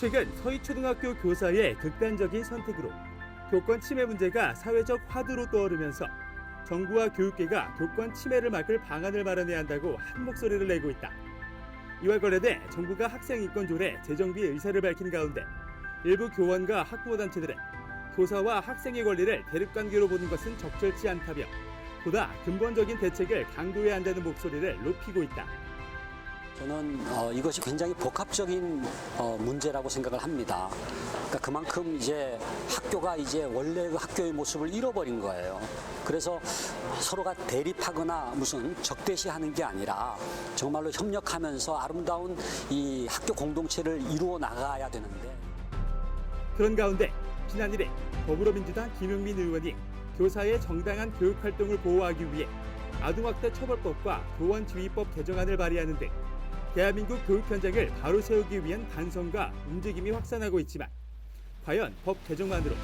최근 서희초등학교 교사의 극단적인 선택으로 교권 침해 문제가 사회적 화두로 떠오르면서 정부와 교육계가 교권 침해를 막을 방안을 마련해야 한다고 한 목소리를 내고 있다. 이와 관련해 정부가 학생인권조례 재정비 의사를 밝힌 가운데 일부 교원과 학부모 단체들은 교사와 학생의 권리를 대립관계로 보는 것은 적절치 않다며 보다 근본적인 대책을 강구해야 한다는 목소리를 높이고 있다. 저는 이것이 굉장히 복합적인 문제라고 생각을 합니다. 그러니까 그만큼 이제 학교가 이제 원래 그 학교의 모습을 잃어버린 거예요. 그래서 서로가 대립하거나 무슨 적대시하는 게 아니라 정말로 협력하면서 아름다운 이 학교 공동체를 이루어 나가야 되는데. 그런 가운데 지난 1일 더불어민주당 김용민 의원이 교사의 정당한 교육활동을 보호하기 위해 아동학대 처벌법과 교원지휘법 개정안을 발의하는 등 대한민국 교육 현장을 바로 세우기 위한 반성과 움직임이 확산하고 있지만 과연 법 개정만으로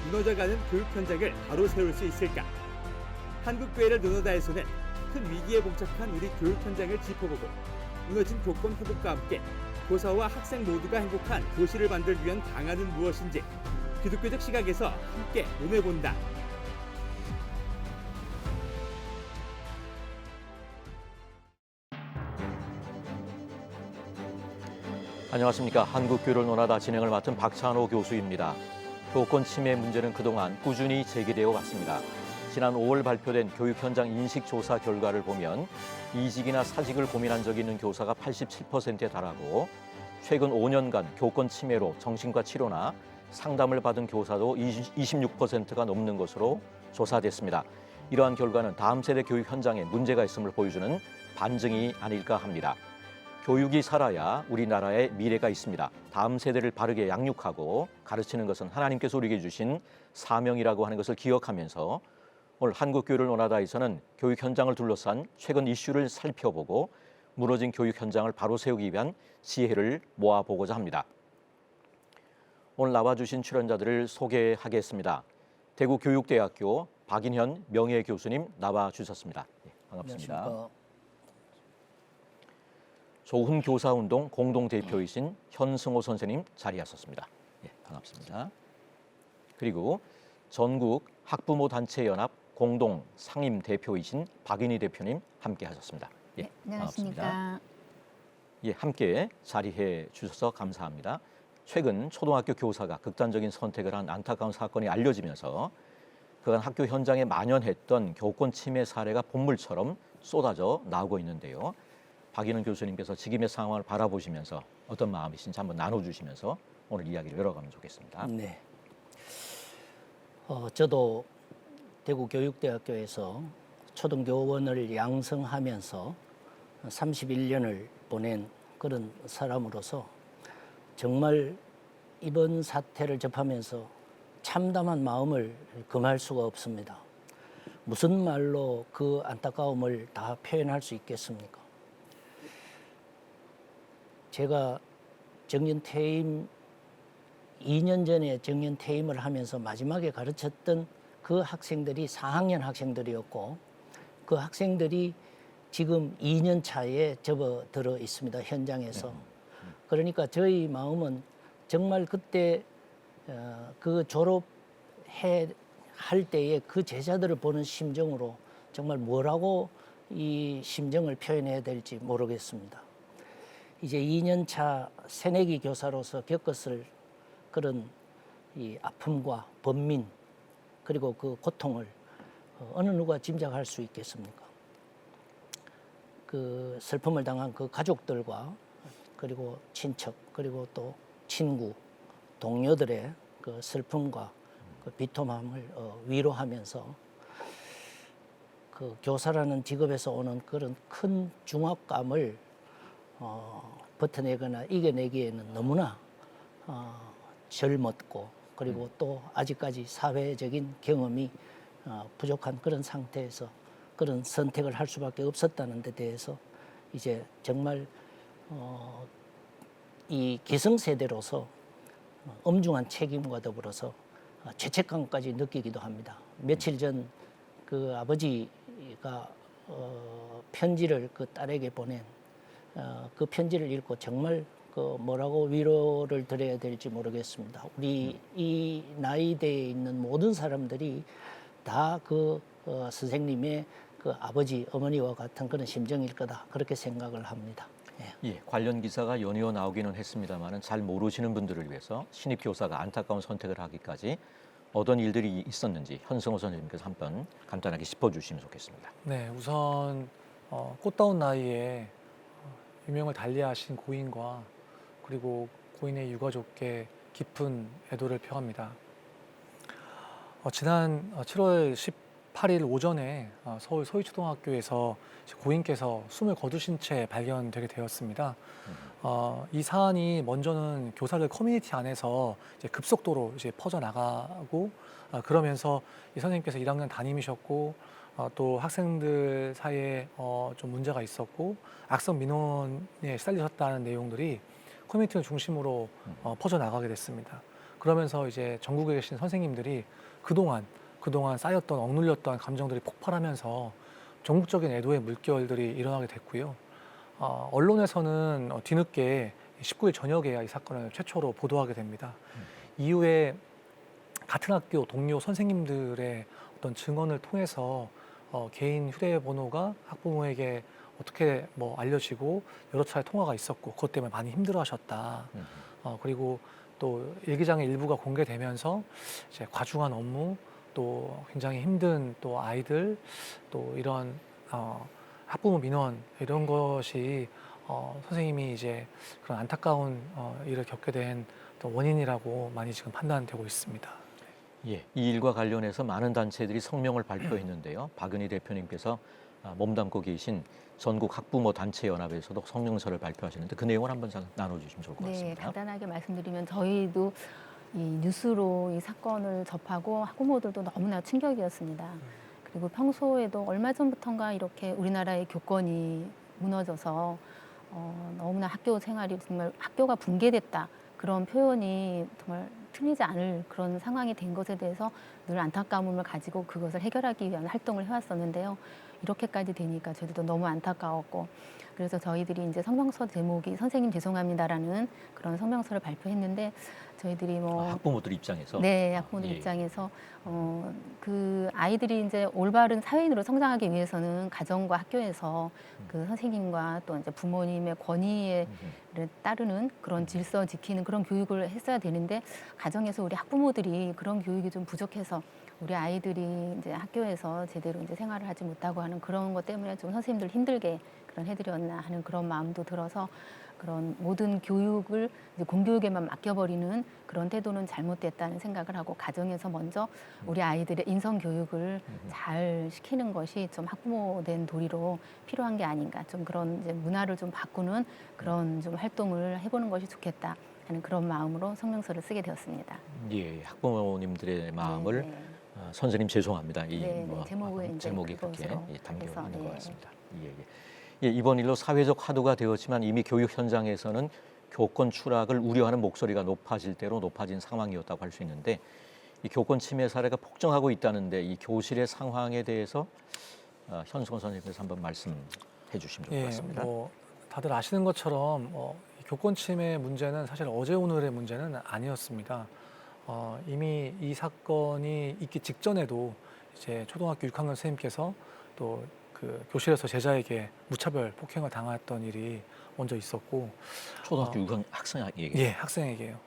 무너져가는 교육 현장을 바로 세울 수 있을까? 한국교회를 눈어다해서는 큰 위기에 봉착한 우리 교육 현장을 짚어보고 무너진 교권 회복과 함께 교사와 학생 모두가 행복한 교실을 만들기 위한 방안은 무엇인지 기독교적 시각에서 함께 논해본다. 안녕하십니까. 한국교를 논하다 진행을 맡은 박찬호 교수입니다. 교권 침해 문제는 그동안 꾸준히 제기되어 왔습니다. 지난 5월 발표된 교육 현장 인식 조사 결과를 보면 이직이나 사직을 고민한 적이 있는 교사가 87%에 달하고 최근 5년간 교권 침해로 정신과 치료나 상담을 받은 교사도 26%가 넘는 것으로 조사됐습니다. 이러한 결과는 다음 세대 교육 현장에 문제가 있음을 보여주는 반증이 아닐까 합니다. 교육이 살아야 우리나라의 미래가 있습니다. 다음 세대를 바르게 양육하고 가르치는 것은 하나님께서 우리에게 주신 사명이라고 하는 것을 기억하면서 오늘 한국교회를 논하다에서는 교육 현장을 둘러싼 최근 이슈를 살펴보고 무너진 교육 현장을 바로 세우기 위한 지혜를 모아보고자 합니다. 오늘 나와주신 출연자들을 소개하겠습니다. 대구교육대학교 박인현 명예교수님 나와주셨습니다. 네, 반갑습니다. 안녕하십니까. 조훈 교사운동 공동대표이신 현승호 선생님 자리하셨습니다. 네, 반갑습니다. 그리고 전국 학부모단체연합 공동 상임 대표이신 박인희 대표님 함께 하셨습니다. 예, 안녕하십니까. 반갑습니다. 예, 함께 자리해 주셔서 감사합니다. 최근 초등학교 교사가 극단적인 선택을 한 안타까운 사건이 알려지면서 그간 학교 현장에 만연했던 교권 침해 사례가 본물처럼 쏟아져 나오고 있는데요. 박인원 교수님께서 지금의 상황을 바라보시면서 어떤 마음이신지 한번 나눠주시면서 오늘 이야기를 열어가면 좋겠습니다. 네. 저도 대구교육대학교에서 초등교원을 양성하면서 31년을 보낸 그런 사람으로서 정말 이번 사태를 접하면서 참담한 마음을 금할 수가 없습니다. 무슨 말로 그 안타까움을 다 표현할 수 있겠습니까? 제가 정년퇴임 2년 전에 정년퇴임을 하면서 마지막에 가르쳤던 그 학생들이 4학년 학생들이었고 그 학생들이 지금 2년 차에 접어들어 있습니다. 현장에서. 그러니까 저희 마음은 정말 그때 그 졸업할 때에 그 제자들을 보는 심정으로 정말 뭐라고 이 심정을 표현해야 될지 모르겠습니다. 이제 2년 차 새내기 교사로서 겪었을 그런 이 아픔과 번민 그리고 그 고통을 어느 누가 짐작할 수 있겠습니까? 그 슬픔을 당한 그 가족들과 그리고 친척 그리고 또 친구 동료들의 그 슬픔과 그 비통함을 위로하면서 그 교사라는 직업에서 오는 그런 큰 중압감을 버텨내거나 이겨내기에는 너무나 젊었고 그리고 또 아직까지 사회적인 경험이 부족한 그런 상태에서 그런 선택을 할 수밖에 없었다는 데 대해서 이제 정말 이 기성세대로서 엄중한 책임과 더불어서 죄책감까지 느끼기도 합니다. 며칠 전 그 아버지가 편지를 그 딸에게 보낸 그 편지를 읽고 정말 그 뭐라고 위로를 드려야 될지 모르겠습니다. 우리 이 나이대에 있는 모든 사람들이 다 그 선생님의 그 아버지, 어머니와 같은 그런 심정일 거다 그렇게 생각을 합니다. 예. 예, 관련 기사가 연이어 나오기는 했습니다만은 잘 모르시는 분들을 위해서 신입 교사가 안타까운 선택을 하기까지 어떤 일들이 있었는지 현승호 선생님께서 한번 간단하게 짚어주시면 좋겠습니다. 네, 우선 꽃다운 나이에 유명을 달리하신 고인과 그리고 고인의 유가족께 깊은 애도를 표합니다. 지난 7월 18일 오전에 서울 서희초등학교에서 고인께서 숨을 거두신 채 발견되게 되었습니다. 이 사안이 먼저는 교사들 커뮤니티 안에서 이제 급속도로 이제 퍼져나가고 그러면서 이 선생님께서 1학년 담임이셨고 또 학생들 사이에 좀 문제가 있었고 악성 민원에 시달리셨다는 내용들이 커뮤니티를 중심으로 퍼져나가게 됐습니다. 그러면서 이제 전국에 계신 선생님들이 그동안 쌓였던 억눌렸던 감정들이 폭발하면서 전국적인 애도의 물결들이 일어나게 됐고요. 언론에서는 뒤늦게 19일 저녁에야 이 사건을 최초로 보도하게 됩니다. 이후에 같은 학교 동료 선생님들의 어떤 증언을 통해서 개인 휴대번호가 학부모에게 어떻게 뭐 알려지고 여러 차례 통화가 있었고 그것 때문에 많이 힘들어하셨다. 그리고 또 일기장의 일부가 공개되면서 이제 과중한 업무 또 굉장히 힘든 또 아이들 또 이런 학부모 민원 이런 것이 선생님이 이제 그런 안타까운 일을 겪게 된 또 원인이라고 많이 지금 판단되고 있습니다. 예, 이 일과 관련해서 많은 단체들이 성명을 발표했는데요. 박은희 대표님께서 몸담고 계신 전국 학부모 단체 연합에서도 성명서를 발표하시는데 그 내용을 한번 나눠주시면 좋을 것 네, 같습니다. 간단하게 말씀드리면 저희도 이 뉴스로 이 사건을 접하고 학부모들도 너무나 충격이었습니다. 그리고 평소에도 얼마 전부터인가 이렇게 우리나라의 교권이 무너져서 너무나 학교 생활이 정말 학교가 붕괴됐다. 그런 표현이 정말 틀리지 않을 그런 상황이 된 것에 대해서 늘 안타까움을 가지고 그것을 해결하기 위한 활동을 해왔었는데요. 이렇게까지 되니까 저희도 너무 안타까웠고 그래서 저희들이 이제 성명서 제목이 선생님 죄송합니다라는 그런 성명서를 발표했는데 저희들이 뭐 학부모들 입장에서 네, 학부모들 예. 입장에서 그 아이들이 이제 올바른 사회인으로 성장하기 위해서는 가정과 학교에서 그 선생님과 또 이제 부모님의 권위에 따르는 그런 질서 지키는 그런 교육을 했어야 되는데 가정에서 우리 학부모들이 그런 교육이 좀 부족해서 우리 아이들이 이제 학교에서 제대로 이제 생활을 하지 못하고 하는 그런 것 때문에 좀 선생님들 힘들게 그런 해드렸나 하는 그런 마음도 들어서 그런 모든 교육을 이제 공교육에만 맡겨버리는 그런 태도는 잘못됐다는 생각을 하고 가정에서 먼저 우리 아이들의 인성 교육을 잘 시키는 것이 좀 학부모된 도리로 필요한 게 아닌가 좀 그런 이제 문화를 좀 바꾸는 그런 좀 활동을 해보는 것이 좋겠다 하는 그런 마음으로 성명서를 쓰게 되었습니다. 예, 학부모님들의 마음을 네, 네. 선생님 죄송합니다. 이 네, 뭐, 제목에 이제 제목이 그렇게 그것으로 담겨 해서, 있는 것 예. 같습니다. 예, 예. 예, 이번 일로 사회적 화두가 되었지만 이미 교육 현장에서는 교권 추락을 우려하는 목소리가 높아질 대로 높아진 상황이었다고 할 수 있는데 이 교권 침해 사례가 폭증하고 있다는데 이 교실의 상황에 대해서 현승호 선생님께서 한번 말씀해 주시면 좋을 것 같습니다. 뭐 다들 아시는 것처럼 이 교권 침해 문제는 사실 어제 오늘의 문제는 아니었습니다. 이미 이 사건이 있기 직전에도 이제 초등학교 6학년 선생님께서 또 그 교실에서 제자에게 무차별 폭행을 당했던 일이 먼저 있었고 초등학교 6학년 학생에게 예, 학생에게요.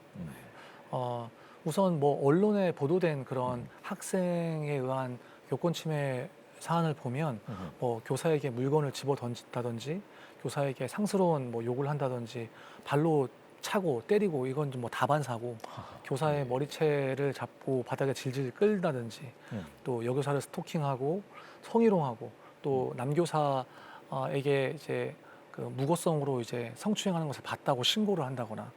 우선 뭐 언론에 보도된 그런 학생에 의한 교권 침해 사안을 보면 뭐 교사에게 물건을 집어 던진다든지 교사에게 상스러운 뭐 욕을 한다든지 발로 차고 때리고 이건 좀 뭐 다반사고 교사의 머리채를 잡고 바닥에 질질 끌다든지 또 여교사를 스토킹하고 성희롱하고 또 남교사에게 이제 그 무고성으로 이제 성추행하는 것을 봤다고 신고를 한다거나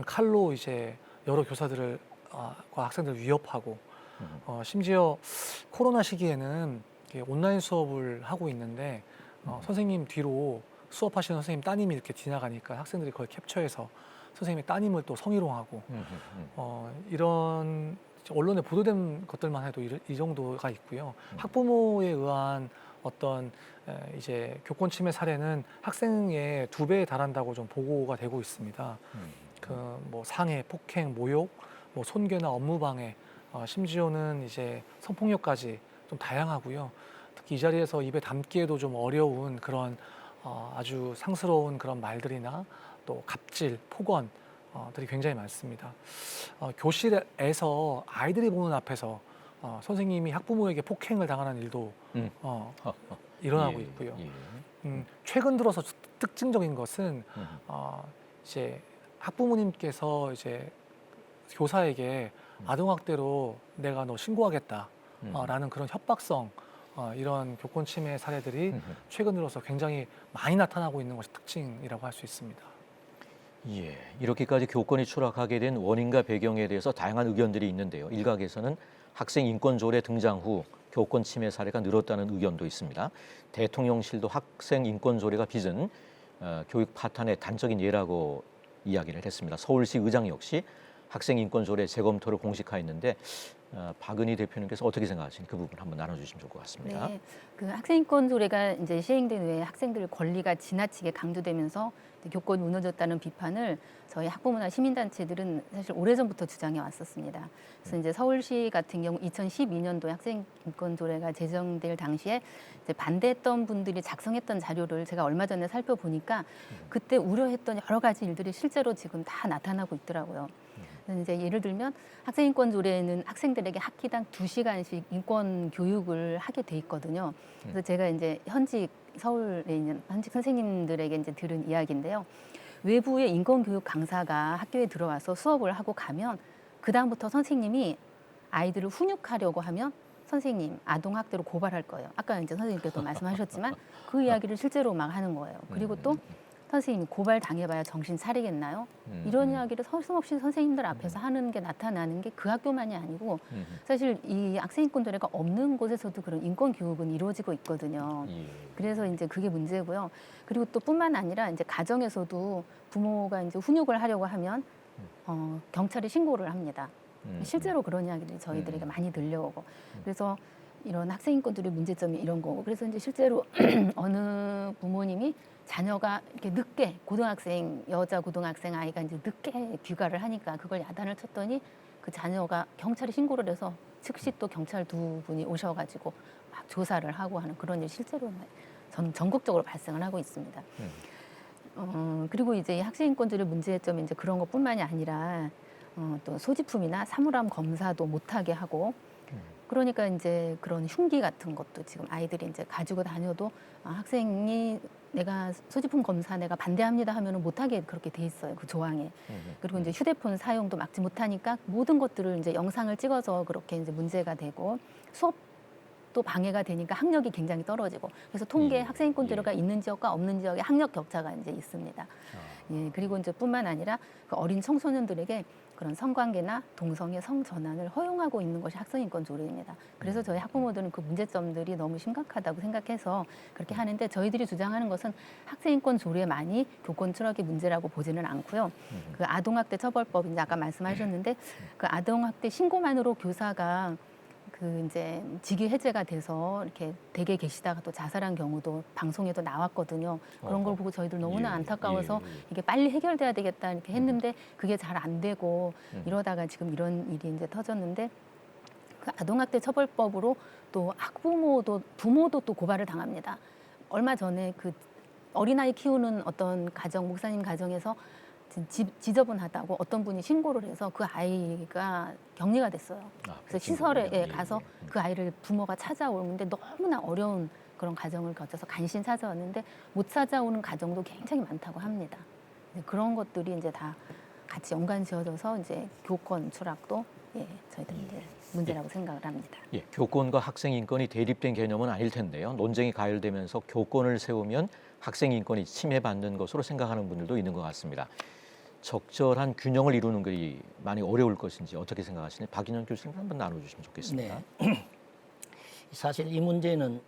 칼로 이제 여러 교사들을 과 학생들을 위협하고 심지어 코로나 시기에는 온라인 수업을 하고 있는데 선생님 뒤로 수업하시는 선생님 따님이 이렇게 지나가니까 학생들이 그걸 캡처해서 선생님의 따님을 또 성희롱하고 이런 언론에 보도된 것들만 해도 이 정도가 있고요. 학부모에 의한 어떤 이제 교권 침해 사례는 학생의 2배에 달한다고 좀 보고가 되고 있습니다. 그 뭐 상해, 폭행, 모욕, 뭐 손괴나 업무 방해, 심지어는 이제 성폭력까지 좀 다양하고요. 특히 이 자리에서 입에 담기에도 좀 어려운 그런 아주 상스러운 그런 말들이나 또 갑질, 폭언 들이 굉장히 많습니다. 교실에서 아이들이 보는 앞에서 선생님이 학부모에게 폭행을 당하는 일도 일어나고 예, 있고요. 예. 최근 들어서 특징적인 것은 이제 학부모님께서 이제 교사에게 아동학대로 내가 너 신고하겠다라는 그런 협박성 이런 교권 침해 사례들이 최근 들어서 굉장히 많이 나타나고 있는 것이 특징이라고 할 수 있습니다. 예, 이렇게까지 교권이 추락하게 된 원인과 배경에 대해서 다양한 의견들이 있는데요. 일각에서는 학생 인권 조례 등장 후 교권 침해 사례가 늘었다는 의견도 있습니다. 대통령실도 학생 인권 조례가 빚은 교육 파탄의 단적인 예라고 이야기를 했습니다. 서울시 의장 역시 학생 인권 조례 재검토를 공식화했는데 박은희 대표님께서 어떻게 생각하시는지 그 부분 한번 나눠주시면 좋을 것 같습니다. 네, 그 학생인권 조례가 이제 시행된 후에 학생들 권리가 지나치게 강조되면서 교권이 무너졌다는 비판을 저희 학부모나 시민단체들은 사실 오래전부터 주장해 왔었습니다. 그래서 이제 서울시 같은 경우 2012년도에 학생인권 조례가 제정될 당시에 이제 반대했던 분들이 작성했던 자료를 제가 얼마 전에 살펴보니까 그때 우려했던 여러 가지 일들이 실제로 지금 다 나타나고 있더라고요. 그래서 이제 예를 들면 학생인권 조례에는 학생들에게 학기당 2시간씩 인권 교육을 하게 돼 있거든요. 그래서 제가 이제 현직 서울에 있는 현직 선생님들에게 이제 들은 이야기인데요. 외부의 인권 교육 강사가 학교에 들어와서 수업을 하고 가면 그 다음부터 선생님이 아이들을 훈육하려고 하면 선생님 아동학대로 고발할 거예요. 아까 이제 선생님께서 말씀하셨지만 그 이야기를 실제로 막 하는 거예요. 그리고 또 선생님이 고발 당해봐야 정신 차리겠나요? 이런 이야기를 서슴없이 선생님들 앞에서 하는 게 나타나는 게 그 학교만이 아니고 사실 이 학생인권 조례가 없는 곳에서도 그런 인권 교육은 이루어지고 있거든요. 예. 그래서 이제 그게 문제고요. 그리고 또 뿐만 아니라 이제 가정에서도 부모가 이제 훈육을 하려고 하면 경찰에 신고를 합니다. 실제로 그런 이야기들이 저희들에게 많이 들려오고 그래서 이런 학생인권들의 문제점이 이런 거고 그래서 이제 실제로 어느 부모님이 자녀가 이렇게 늦게 고등학생 여자 고등학생 아이가 이제 늦게 귀가를 하니까 그걸 야단을 쳤더니 그 자녀가 경찰에 신고를 해서 즉시 또 경찰 2분이 오셔가지고 막 조사를 하고 하는 그런 일 실제로 전국적으로 발생을 하고 있습니다. 그리고 이제 학생인권들의 문제점이 이제 그런 것뿐만이 아니라 또 소지품이나 사물함 검사도 못하게 하고 그러니까 이제 그런 흉기 같은 것도 지금 아이들이 이제 가지고 다녀도 학생이 내가 소지품 검사 내가 반대합니다 하면은 못하게 그렇게 돼 있어요 그 조항에. 그리고 이제 휴대폰 사용도 막지 못하니까 모든 것들을 이제 영상을 찍어서 그렇게 이제 문제가 되고 수업도 방해가 되니까 학력이 굉장히 떨어지고 그래서 통계 학생인권 조례가 있는 지역과 없는 지역의 학력 격차가 이제 있습니다. 예, 그리고 이제 뿐만 아니라 그 어린 청소년들에게 그런 성관계나 동성애 성전환을 허용하고 있는 것이 학생인권 조례입니다. 그래서 저희 학부모들은 그 문제점들이 너무 심각하다고 생각해서 그렇게 하는데 저희들이 주장하는 것은 학생인권 조례만이 교권 추락의 문제라고 보지는 않고요. 그 아동학대 처벌법 이제 아까 말씀하셨는데 그 아동학대 신고만으로 교사가 그 이제 직위 해제가 돼서 이렇게 댁에 계시다가 또 자살한 경우도 방송에도 나왔거든요. 그런 걸 보고 저희들 너무나 안타까워서 이게 빨리 해결돼야 되겠다 이렇게 했는데 그게 잘 안 되고 이러다가 지금 이런 일이 이제 터졌는데 그 아동학대 처벌법으로 또 학부모도 부모도 또 고발을 당합니다. 얼마 전에 그 어린아이 키우는 어떤 가정 목사님 가정에서 지저분하다고 어떤 분이 신고를 해서 그 아이가 격리가 됐어요. 그래서 시설에 가서 그 아이를 부모가 찾아오는데 너무나 어려운 그런 과정을 거쳐서 간신히 찾아왔는데 못 찾아오는 가정도 굉장히 많다고 합니다. 그런 것들이 이제 다 같이 연관 지어져서 이제 교권 추락도 저희들은 이제 문제라고 생각을 합니다. 예, 교권과 학생 인권이 대립된 개념은 아닐 텐데요. 논쟁이 가열되면서 교권을 세우면 학생 인권이 침해받는 것으로 생각하는 분들도 있는 것 같습니다. 적절한 균형을 이루는 것이 많이 어려울 것인지 어떻게 생각하시나요? 박인영 교수님 한번 나눠주시면 좋겠습니다. 네. 사실 이 문제는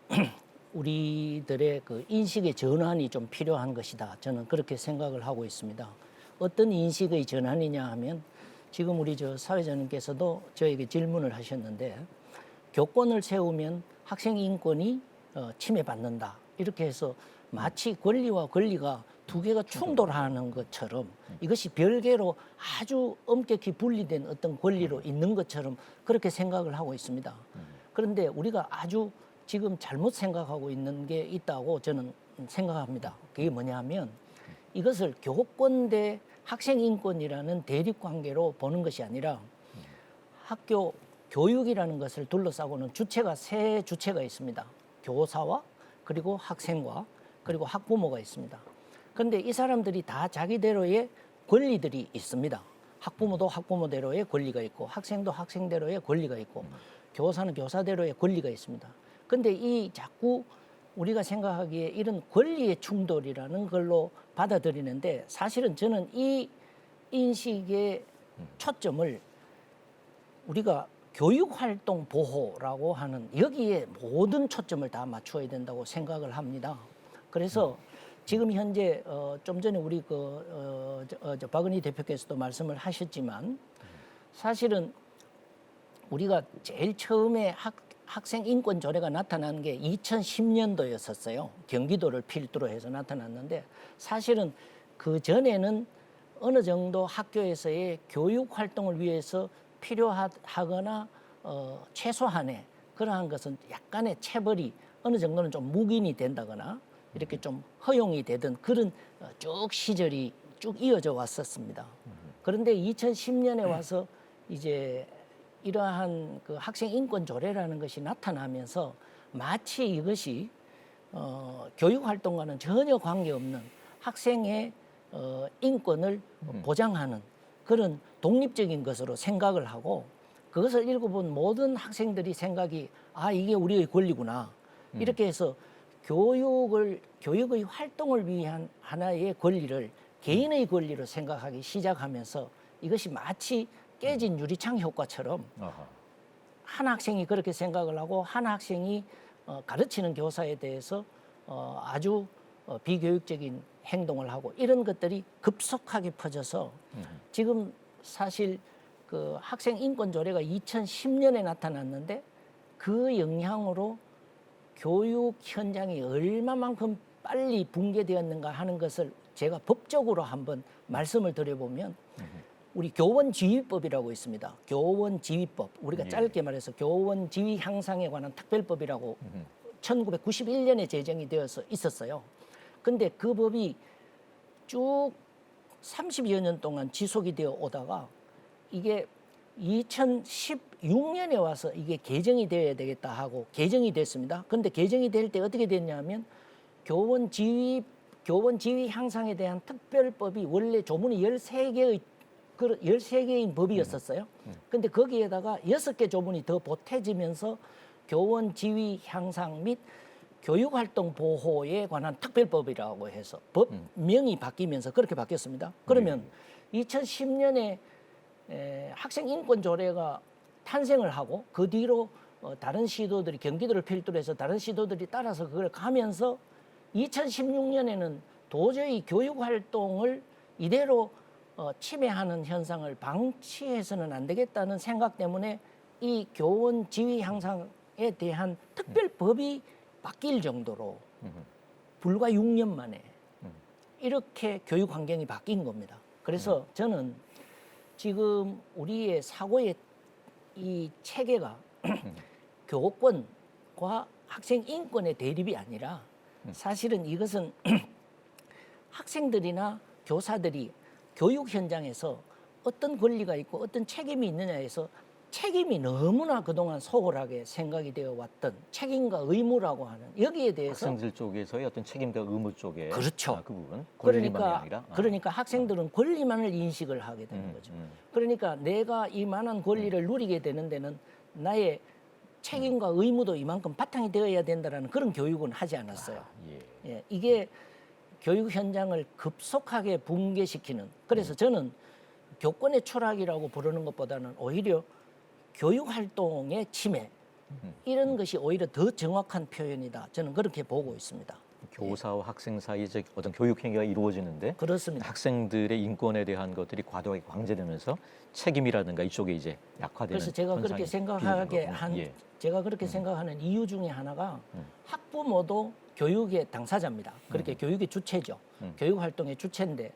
우리들의 그 인식의 전환이 좀 필요한 것이다. 저는 그렇게 생각을 하고 있습니다. 어떤 인식의 전환이냐 하면 지금 우리 사회자님께서도 저에게 질문을 하셨는데 교권을 세우면 학생 인권이 침해받는다. 이렇게 해서 마치 권리와 권리가 두 개가 충돌하는 것처럼 이것이 별개로 아주 엄격히 분리된 어떤 권리로 있는 것처럼 그렇게 생각을 하고 있습니다. 그런데 우리가 아주 지금 잘못 생각하고 있는 게 있다고 저는 생각합니다. 그게 뭐냐 하면 이것을 교권 대 학생 인권이라는 대립 관계로 보는 것이 아니라 학교 교육이라는 것을 둘러싸고는 주체가 세 주체가 있습니다. 교사와 그리고 학생과 그리고 학부모가 있습니다. 그런데 이 사람들이 다 자기대로의 권리들이 있습니다. 학부모도 학부모대로의 권리가 있고 학생도 학생대로의 권리가 있고 교사는 교사대로의 권리가 있습니다. 그런데 이 자꾸 우리가 생각하기에 이런 권리의 충돌이라는 걸로 받아들이는데 사실은 저는 이 인식의 초점을 우리가 교육활동 보호라고 하는 여기에 모든 초점을 다 맞춰야 된다고 생각을 합니다. 그래서 지금 현재 좀 전에 우리 박은희 대표께서도 말씀을 하셨지만 사실은 우리가 제일 처음에 학생 인권 조례가 나타난 게 2010년도였었어요. 경기도를 필두로 해서 나타났는데 사실은 그 전에는 어느 정도 학교에서의 교육 활동을 위해서 필요하거나 최소한의 그러한 것은 약간의 체벌이 어느 정도는 좀 묵인이 된다거나 이렇게 좀 허용이 되던 그런 쭉 시절이 쭉 이어져 왔었습니다. 그런데 2010년에 와서 이제 이러한 그 학생 인권 조례라는 것이 나타나면서 마치 이것이 교육 활동과는 전혀 관계없는 학생의 인권을 보장하는 그런 독립적인 것으로 생각을 하고 그것을 읽어본 모든 학생들이 생각이 이게 우리의 권리구나 이렇게 해서 교육의 활동을 위한 하나의 권리를 개인의 권리로 생각하기 시작하면서 이것이 마치 깨진 유리창 효과처럼 한 학생이 그렇게 생각을 하고 한 학생이 가르치는 교사에 대해서 아주 비교육적인 행동을 하고 이런 것들이 급속하게 퍼져서 지금 사실 그 학생 인권 조례가 2010년에 나타났는데 그 영향으로 교육 현장이 얼마만큼 빨리 붕괴되었는가 하는 것을 제가 법적으로 한번 말씀을 드려보면 우리 교원지휘법이라고 있습니다. 교원지휘법. 우리가 짧게 말해서 교원지휘 향상에 관한 특별법이라고 1991년에 제정이 되어서 있었어요. 근데 그 법이 쭉 30여 년 동안 지속이 되어 오다가 이게 2016년에 와서 이게 개정이 되어야 되겠다 하고 개정이 됐습니다. 근데 개정이 될 때 어떻게 됐냐면 교원지휘 향상에 대한 특별법이 원래 조문이 13개인 법이었었어요. 근데 거기에다가 6개 조문이 더 보태지면서 교원지휘 향상 및 교육활동 보호에 관한 특별법이라고 해서 법명이 바뀌면서 그렇게 바뀌었습니다. 그러면 2010년에 학생인권조례가 탄생을 하고 그 뒤로 다른 시도들이 경기도를 필두로 해서 다른 시도들이 따라서 그걸 가면서 2016년에는 도저히 교육활동을 이대로 침해하는 현상을 방치해서는 안 되겠다는 생각 때문에 이 교원 지휘 향상에 대한 특별법이 바뀔 정도로 불과 6년 만에 이렇게 교육 환경이 바뀐 겁니다. 그래서 저는 지금 우리의 사고의 이 체계가 교권과 학생 인권의 대립이 아니라 사실은 이것은 학생들이나 교사들이 교육 현장에서 어떤 권리가 있고 어떤 책임이 있느냐에서 책임이 너무나 그동안 소홀하게 생각이 되어 왔던 책임과 의무라고 하는 여기에 대해서 학생들 쪽에서의 어떤 책임과 의무 쪽에 그렇죠. 그 부분 권리만이 그러니까 아니라 그러니까 학생들은 권리만을 인식을 하게 되는 거죠. 그러니까 내가 이만한 권리를 누리게 되는 데는 나의 책임과 의무도 이만큼 바탕이 되어야 된다라는 그런 교육은 하지 않았어요. 예, 이게 교육 현장을 급속하게 붕괴시키는 그래서 저는 교권의 추락이라고 부르는 것보다는 오히려 교육 활동의 침해 이런 것이 오히려 더 정확한 표현이다. 저는 그렇게 보고 있습니다. 교사와 학생 사이에 이제 어떤 교육 행위가 이루어지는데 그렇습니다. 학생들의 인권에 대한 것들이 과도하게 강제되면서 책임이라든가 이쪽에 이제 약화되는 그래서 제가 그렇게 현상이 생각하게 비롯된 한 거군요. 예. 제가 그렇게 생각하는 이유 중에 하나가 학부모도 교육의 당사자입니다. 그렇게 교육의 주체죠. 교육 활동의 주체인데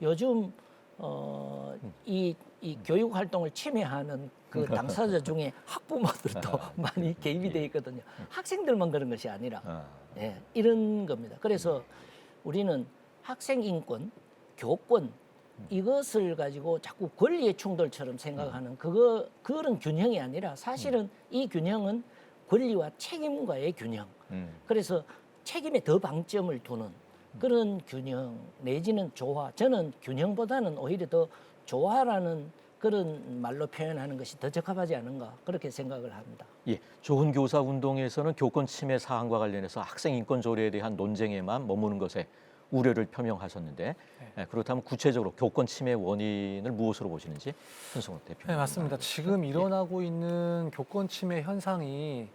요즘 이 교육 활동을 침해하는 그 당사자 중에 학부모들도 많이 개입이 돼 있거든요. 학생들만 그런 것이 아니라 예, 이런 겁니다. 그래서 우리는 학생 인권, 교권 이것을 가지고 자꾸 권리의 충돌처럼 생각하는 그런 균형이 아니라 사실은 이 균형은 권리와 책임과의 균형. 그래서 책임에 더 방점을 두는 그런 균형 내지는 조화. 저는 균형보다는 오히려 더 조화라는 그런 말로 표현하는 것이 더 적합하지 않은가 그렇게 생각을 합니다. 예, 좋은 교사 운동에서는 교권 침해 사항과 관련해서 학생 인권 조례에 대한 논쟁에만 머무는 것에 우려를 표명하셨는데 그렇다면 구체적으로 교권 침해 원인을 무엇으로 보시는지 현성욱 대표님. 네, 맞습니다. 지금 일어나고 있는 교권 침해 현상이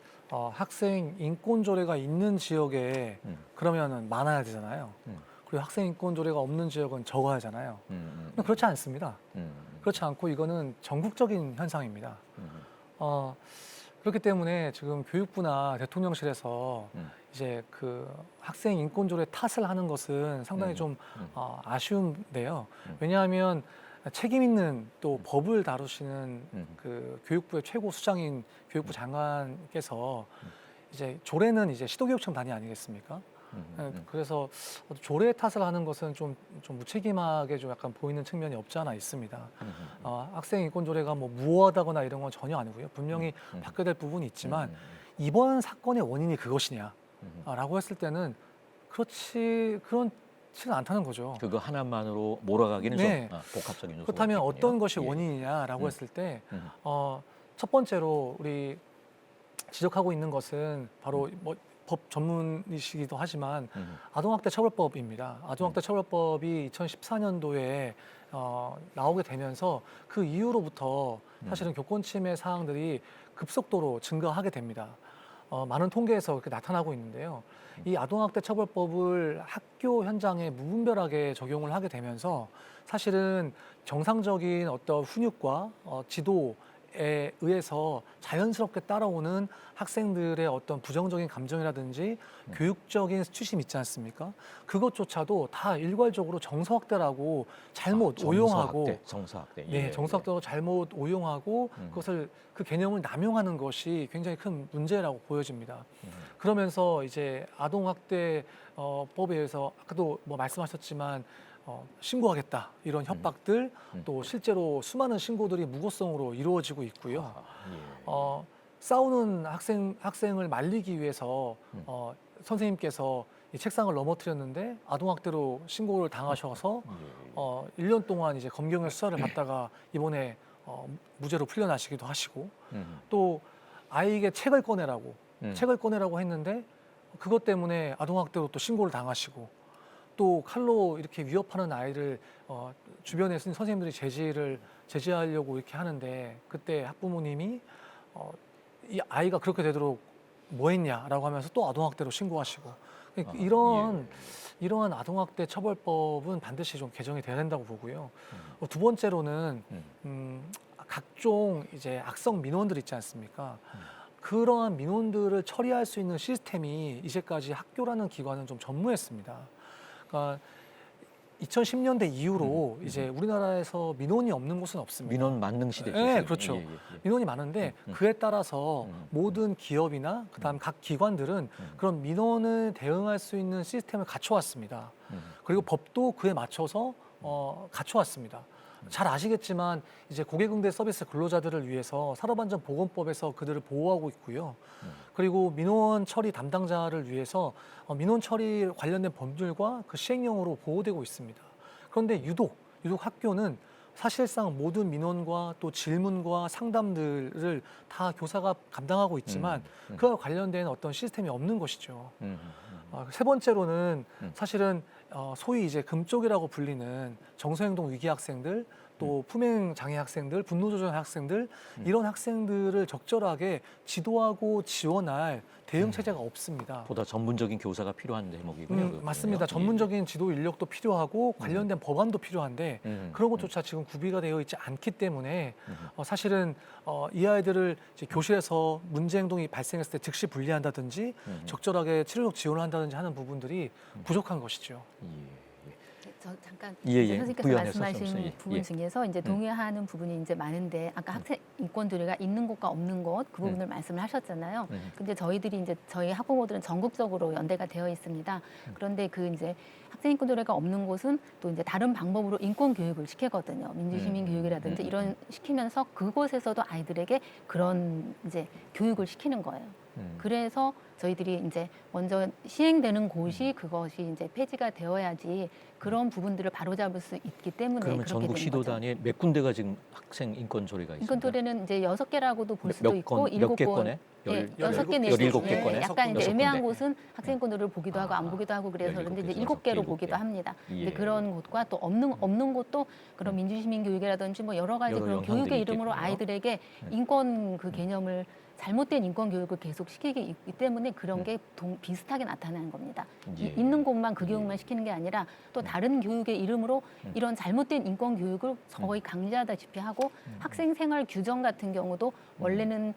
학생 인권 조례가 있는 지역에 그러면은 많아야 되잖아요. 그리고 학생 인권 조례가 없는 지역은 적어야 하잖아요. 그렇지 않습니다. 그렇지 않고 이거는 전국적인 현상입니다. 그렇기 때문에 지금 교육부나 대통령실에서 이제 그 학생 인권 조례 탓을 하는 것은 상당히 좀 아쉬운데요. 왜냐하면 책임 있는 또 법을 다루시는 그 교육부의 최고 수장인 교육부 장관께서 이제 조례는 이제 시도교육청 단위 아니겠습니까? 그래서 조례 탓을 하는 것은 좀 무책임하게 좀 약간 보이는 측면이 없지 않아 있습니다. 학생 인권 조례가 뭐 무효하다거나 이런 건 전혀 아니고요. 분명히 바뀌어야 될 부분이 있지만 이번 사건의 원인이 그것이냐라고 했을 때는 그렇지는 않다는 거죠. 그거 하나만으로 몰아가기는 네. 좀 복합적인 요소가 그렇다면 있겠군요. 어떤 것이 예. 원인이냐라고 했을 때 첫 번째로 우리 지적하고 있는 것은 바로 뭐 법 전문이시기도 하지만 아동학대 처벌법입니다. 아동학대 처벌법이 2014년도에 나오게 되면서 그 이후로부터 사실은 교권 침해 사항들이 급속도로 증가하게 됩니다. 많은 통계에서 그렇게 나타나고 있는데요. 이 아동학대 처벌법을 학교 현장에 무분별하게 적용을 하게 되면서 사실은 정상적인 어떤 훈육과 지도에 의해서 자연스럽게 따라오는 학생들의 어떤 부정적인 감정이라든지 교육적인 수치심 있지 않습니까? 그것조차도 다 일괄적으로 정서학대라고 잘못 오용하고 정서학대. 네, 정서학대로 잘못 오용하고 그것을 그 개념을 남용하는 것이 굉장히 큰 문제라고 보여집니다. 그러면서 이제 아동학대 법에 의해서 아까도 뭐 말씀하셨지만 신고하겠다 이런 협박들 또 실제로 수많은 신고들이 무고성으로 이루어지고 있고요. 싸우는 학생을 말리기 위해서 선생님께서 이 책상을 넘어뜨렸는데 아동학대로 신고를 당하셔서 1년 동안 이제 검경의 수사를 받다가 이번에 무죄로 풀려나시기도 하시고 또 아이에게 책을 꺼내라고 했는데 그것 때문에 아동학대로 또 신고를 당하시고 또 칼로 이렇게 위협하는 아이를 주변에 있는 선생님들이 제지하려고 이렇게 하는데 그때 학부모님이 이 아이가 그렇게 되도록 뭐 했냐라고 하면서 또 아동학대로 신고하시고 이러한 아동학대 처벌법은 반드시 좀 개정이 돼야 된다고 보고요. 두 번째로는 각종 이제 악성 민원들 있지 않습니까? 그러한 민원들을 처리할 수 있는 시스템이 이제까지 학교라는 기관은 좀 전무했습니다. 그러니까 2010년대 이후로 이제 우리나라에서 민원이 없는 곳은 없습니다. 민원 만능 시대죠. 네, 그렇죠. 민원이 많은데 그에 따라서 모든 기업이나 그다음 각 기관들은 그런 민원을 대응할 수 있는 시스템을 갖춰왔습니다. 그리고 법도 그에 맞춰서 갖춰왔습니다. 잘 아시겠지만 이제 고객응대 서비스 근로자들을 위해서 산업안전보건법에서 그들을 보호하고 있고요. 그리고 민원 처리 담당자를 위해서 민원 처리 관련된 법률과 그 시행령으로 보호되고 있습니다. 그런데 유독 학교는 사실상 모든 민원과 또 질문과 상담들을 다 교사가 감당하고 있지만 그와 관련된 어떤 시스템이 없는 것이죠. 세 번째로는 사실은 소위 이제 금쪽이라고 불리는 정서행동 위기 학생들 또 품행 장애 학생들, 분노 조절 학생들 이런 학생들을 적절하게 지도하고 지원할 대응 체제가 없습니다. 보다 전문적인 교사가 필요한 대목이군요. 그거는요. 맞습니다. 예. 전문적인 지도 인력도 필요하고 관련된 법안도 필요한데 그런 것조차 지금 구비가 되어 있지 않기 때문에 사실은 이 아이들을 이제 교실에서 문제 행동이 발생했을 때 즉시 분리한다든지 적절하게 치료적 지원을 한다든지 하는 부분들이 부족한 것이죠. 예. 저 잠깐 예, 예. 선생님께서 부연해서 말씀하신 좀, 예. 부분 예. 중에서 이제 동의하는 부분이 이제 많은데 아까 학생 인권 도래가 있는 곳과 없는 곳 그 부분을 말씀을 하셨잖아요. 근데 저희들이 이제 저희 학부모들은 전국적으로 연대가 되어 있습니다. 그런데 그 이제 학생 인권 도래가 없는 곳은 또 이제 다른 방법으로 인권 교육을 시키거든요. 민주시민 교육이라든지 이런 시키면서 그곳에서도 아이들에게 그런 이제 교육을 시키는 거예요. 그래서 저희들이 이제 먼저 시행되는 곳이 그것이 이제 폐지가 되어야지 그런 부분들을 바로잡을 수 있기 때문에 그러면 그렇게 전국 되는 시도 거죠. 단위에 몇 군데가 지금 학생 인권 조례가 있습니까? 인권 도래는 이제 6개라고도 볼 수도 있고 몇 개 7곳, 건에? 예, 17개 6개 내지 17개 건에? 약간 이제 6 애매한 군데. 곳은 학생 인권 도래를 보기도 하고 안 보기도 하고 그래서 그런데 이제 17 7개로 개. 보기도 합니다. 예. 근데 그런 곳과 또 없는 곳도 그런 민주시민 교육이라든지 뭐 여러 가지 여러 그런 영상들이 교육의 이름으로 있겠군요. 아이들에게 인권 그 개념을 잘못된 인권 교육을 계속 시키기 있기 때문에 그런 게 비슷하게 나타나는 겁니다. 예. 있는 곳만 그 교육만 시키는 게 아니라 또 다른 교육의 이름으로 이런 잘못된 인권 교육을 거의 강제하다시피 하고 학생 생활 규정 같은 경우도 원래는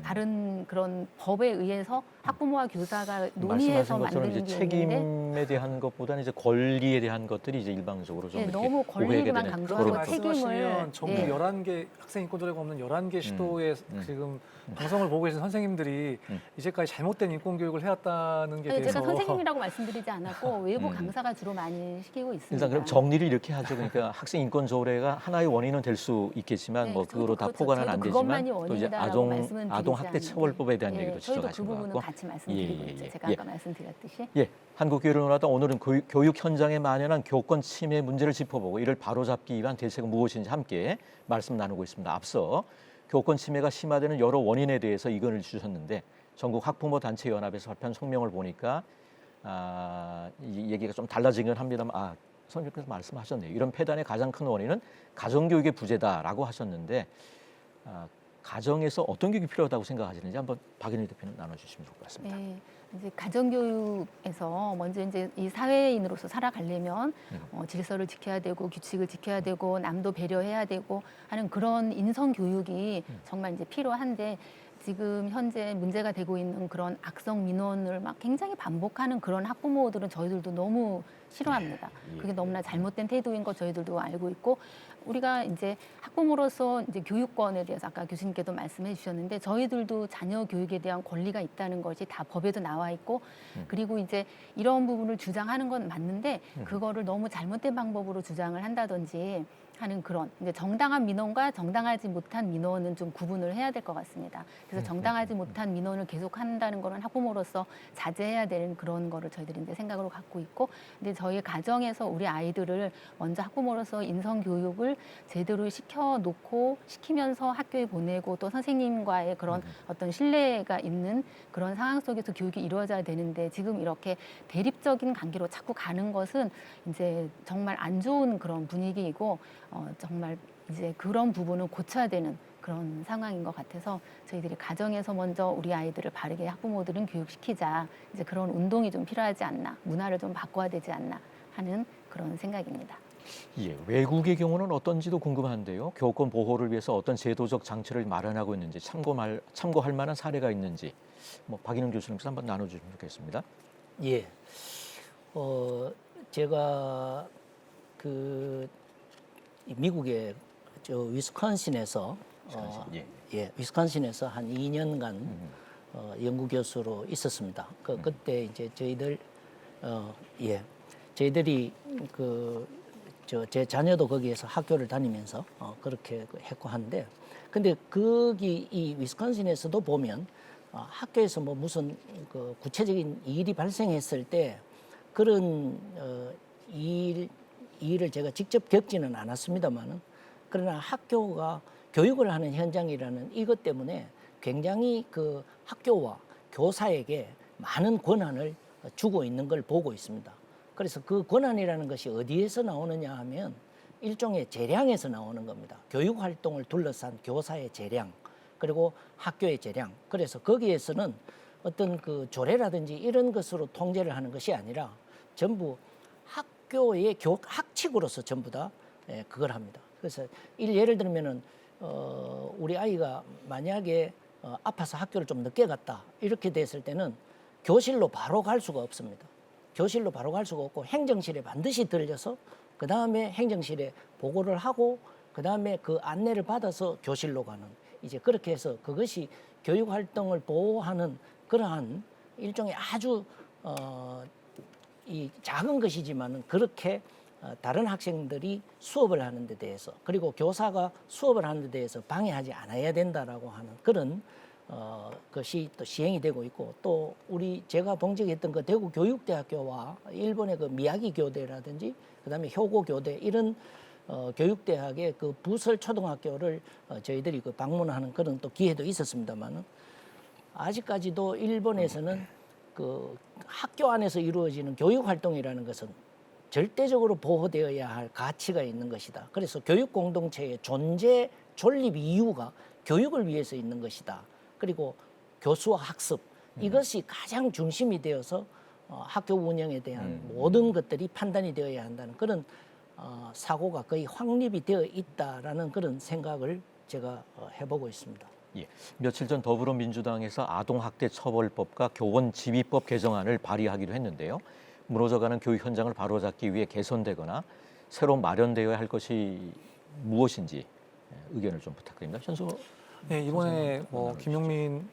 다른 그런 법에 의해서 학부모와 교사가 논의해서 말씀하신 것처럼 만드는 이제 게 있는데 책임에 대한 것보다는 이제 권리에 대한 것들이 이제 일방적으로 좀 예, 이렇게 너무 권리만 오해가 되는 강조하고 그런 책임을 말씀하시면 전국 예. 11개 학생 인권 조례가 없는 11개 시도에 지금 방송을 보고 계신 선생님들이 이제까지 잘못된 인권 교육을 해왔다는 게 아니, 대해서 제가 선생님이라고 말씀드리지 않았고 외부 강사가 주로 많이 시키고 있습니다. 일단 그럼 정리를 이렇게 하죠. 그러니까 학생 인권 조례가 하나의 원인은 될 수 있겠지만 네, 뭐 그거로 다 그렇죠. 포괄은 저희도 안 그것만이 되지만 또 이제 원인이다라고 말씀은 아동 드리지 학대 않는데. 처벌법에 대한 예, 얘기도 저희도 그 지적하신 것 부분은 같고. 같이 말씀드리고 있죠. 제가 예. 아까 말씀드렸듯이. 예, 한국교육론하다 오늘은 교육 현장에 만연한 교권 침해 문제를 짚어보고 이를 바로잡기 위한 대책은 무엇인지 함께 말씀 나누고 있습니다. 앞서 교권 침해가 심화되는 여러 원인에 대해서 의견을 주셨는데 전국 학부모 단체 연합에서 발표한 성명을 보니까 이 얘기가 좀 달라진 건 합니다만 선생님께서 말씀하셨네요. 이런 폐단의 가장 큰 원인은 가정교육의 부재다라고 하셨는데 가정에서 어떤 교육이 필요하다고 생각하시는지 한번 박인일 대표님 나눠주시면 좋을 것 같습니다. 네, 이제 가정교육에서 먼저 이제 이 사회인으로서 살아가려면 질서를 지켜야 되고 규칙을 지켜야 되고 남도 배려해야 되고 하는 그런 인성 교육이 정말 이제 필요한데 지금 현재 문제가 되고 있는 그런 악성 민원을 막 굉장히 반복하는 그런 학부모들은 저희들도 너무 싫어합니다. 그게 너무나 잘못된 태도인 거 저희들도 알고 있고 우리가 이제 학부모로서 이제 교육권에 대해서 아까 교수님께도 말씀해 주셨는데 저희들도 자녀 교육에 대한 권리가 있다는 것이 다 법에도 나와 있고 그리고 이제 이런 부분을 주장하는 건 맞는데 그거를 너무 잘못된 방법으로 주장을 한다든지 하는 그런 이제 정당한 민원과 정당하지 못한 민원은 좀 구분을 해야 될 것 같습니다. 그래서 정당하지 못한 민원을 계속 한다는 거는 학부모로서 자제해야 되는 그런 거를 저희들이 이제 생각으로 갖고 있고, 근데 저희 가정에서 우리 아이들을 먼저 학부모로서 인성 교육을 제대로 시켜놓고 시키면서 학교에 보내고 또 선생님과의 그런 어떤 신뢰가 있는 그런 상황 속에서 교육이 이루어져야 되는데 지금 이렇게 대립적인 관계로 자꾸 가는 것은 이제 정말 안 좋은 그런 분위기이고. 정말 이제 그런 부분은 고쳐야 되는 그런 상황인 것 같아서 저희들이 가정에서 먼저 우리 아이들을 바르게 학부모들은 교육시키자 이제 그런 운동이 좀 필요하지 않나 문화를 좀 바꿔야 되지 않나 하는 그런 생각입니다. 예, 외국의 경우는 어떤지도 궁금한데요. 교권 보호를 위해서 어떤 제도적 장치를 마련하고 있는지 참고할 만한 사례가 있는지 박인영 교수님께서 한번 나눠주시면 좋겠습니다. 예, 제가 미국의 위스콘신에서 위스콘신에서 한 2년간 연구 교수로 있었습니다. 그때 이제 저희들이 제 자녀도 거기에서 학교를 다니면서 그렇게 했고 한데, 근데 거기 이 위스콘신에서도 보면 학교에서 뭐 무슨 구체적인 일이 발생했을 때 그런 일을 제가 직접 겪지는 않았습니다만은, 그러나 학교가 교육을 하는 현장이라는 이것 때문에 굉장히 그 학교와 교사에게 많은 권한을 주고 있는 걸 보고 있습니다. 그래서 그 권한이라는 것이 어디에서 나오느냐 하면 일종의 재량에서 나오는 겁니다. 교육 활동을 둘러싼 교사의 재량, 그리고 학교의 재량. 그래서 거기에서는 어떤 그 조례라든지 이런 것으로 통제를 하는 것이 아니라 전부 학교의 학칙으로서 전부 다 그걸 합니다. 그래서 예를 들면은 우리 아이가 만약에 아파서 학교를 좀 늦게 갔다 이렇게 됐을 때는 교실로 바로 갈 수가 없습니다. 교실로 바로 갈 수가 없고 행정실에 반드시 들려서 그 다음에 행정실에 보고를 하고 그 다음에 그 안내를 받아서 교실로 가는, 이제 그렇게 해서 그것이 교육 활동을 보호하는 그러한 일종의 아주 이 작은 것이지만은 그렇게 다른 학생들이 수업을 하는 데 대해서, 그리고 교사가 수업을 하는 데 대해서 방해하지 않아야 된다라고 하는 그런 것이 또 시행이 되고 있고, 또 제가 봉직했던 그 대구 교육대학교와 일본의 그 미야기 교대라든지 그다음에 효고 교대 이런 교육대학의 그 부설 초등학교를 저희들이 그 방문하는 그런 또 기회도 있었습니다만은, 아직까지도 일본에서는 그 학교 안에서 이루어지는 교육 활동이라는 것은 절대적으로 보호되어야 할 가치가 있는 것이다. 그래서 교육 공동체의 존재 존립 이유가 교육을 위해서 있는 것이다. 그리고 교수와 학습, 이것이 가장 중심이 되어서 학교 운영에 대한 모든 것들이 판단이 되어야 한다는 그런 사고가 거의 확립이 되어 있다라는 그런 생각을 제가 해보고 있습니다. 예, 며칠 전 더불어민주당에서 아동학대 처벌법과 교원지휘법 개정안을 발의하기도 했는데요. 무너져가는 교육 현장을 바로잡기 위해 개선되거나 새로 마련되어야 할 것이 무엇인지 의견을 좀 부탁드립니다. 현수. 네, 이번에 김용민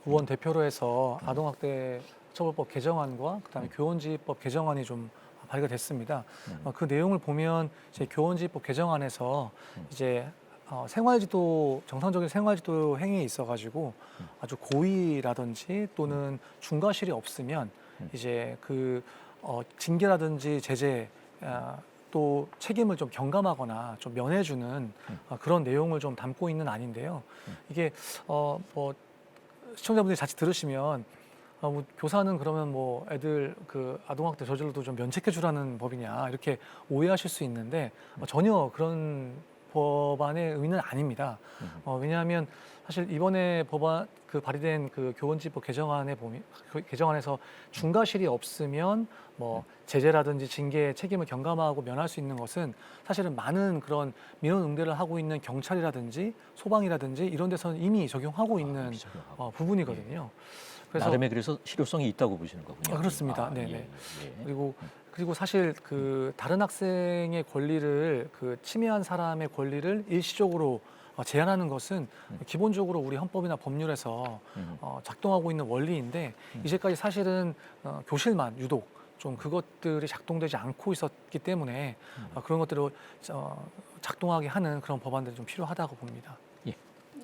의원 대표로 해서 아동학대 처벌법 개정안과 그다음에 교원지휘법 개정안이 좀 발의가 됐습니다. 그 내용을 보면 이제 교원지휘법 개정안에서 이제 생활지도, 정상적인 생활지도 행위에 있어가지고 아주 고의라든지 또는 중과실이 없으면 이제 그 징계라든지 제재 또 책임을 좀 경감하거나 좀 면해주는 그런 내용을 좀 담고 있는 안인데요. 이게 뭐 시청자분들이 자칫 들으시면 뭐 교사는 그러면 뭐 애들 그 아동학대 저질러도 좀 면책해 주라는 법이냐 이렇게 오해하실 수 있는데 전혀 그런 법안의 의미는 아닙니다. 왜냐하면 사실 이번에 법안 그 발의된 그 교원지법 개정안에 보면 개정안에서 중과실이 없으면 뭐 제재라든지 징계 책임을 경감하고 면할 수 있는 것은 사실은 많은 그런 민원 응대를 하고 있는 경찰이라든지 소방이라든지 이런 데서는 이미 적용하고 있는 부분이거든요. 그래서 나름의 그래서 실효성이 있다고 보시는 거군요. 그렇습니다. 네네. 예. 그리고 사실 그 다른 학생의 권리를 그 침해한 사람의 권리를 일시적으로 제한하는 것은 기본적으로 우리 헌법이나 법률에서 작동하고 있는 원리인데 이제까지 사실은 교실만 유독 좀 그것들이 작동되지 않고 있었기 때문에 그런 것들을 작동하게 하는 그런 법안들이 좀 필요하다고 봅니다.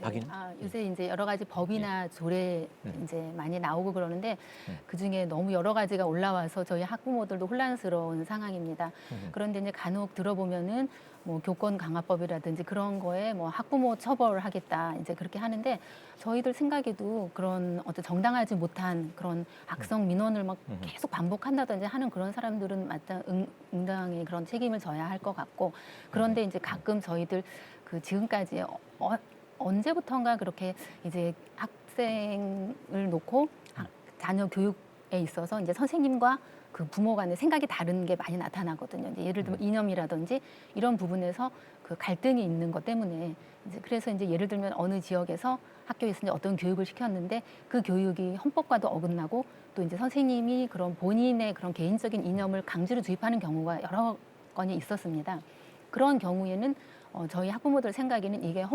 박인. 요새 이제 여러 가지 법이나 조례 이제 많이 나오고 그러는데 그 중에 너무 여러 가지가 올라와서 저희 학부모들도 혼란스러운 상황입니다. 그런데 이제 간혹 들어보면은 뭐 교권 강화법이라든지 그런 거에 뭐 학부모 처벌하겠다 이제 그렇게 하는데 저희들 생각에도 그런 어떤 정당하지 못한 그런 악성 민원을 막 계속 반복한다든지 하는 그런 사람들은 응당의 그런 책임을 져야 할 것 같고, 그런데 이제 가끔 저희들 그 지금까지 언제부턴가 그렇게 이제 학생을 놓고 자녀 교육에 있어서 이제 선생님과 그 부모 간의 생각이 다른 게 많이 나타나거든요. 이제 예를 들면 이념이라든지 이런 부분에서 그 갈등이 있는 것 때문에 이제 그래서 이제 예를 들면 어느 지역에서 학교에서 이제 어떤 교육을 시켰는데 그 교육이 헌법과도 어긋나고 또 이제 선생님이 그런 본인의 그런 개인적인 이념을 강제로 주입하는 경우가 여러 건이 있었습니다. 그런 경우에는 저희 학부모들 생각에는 이게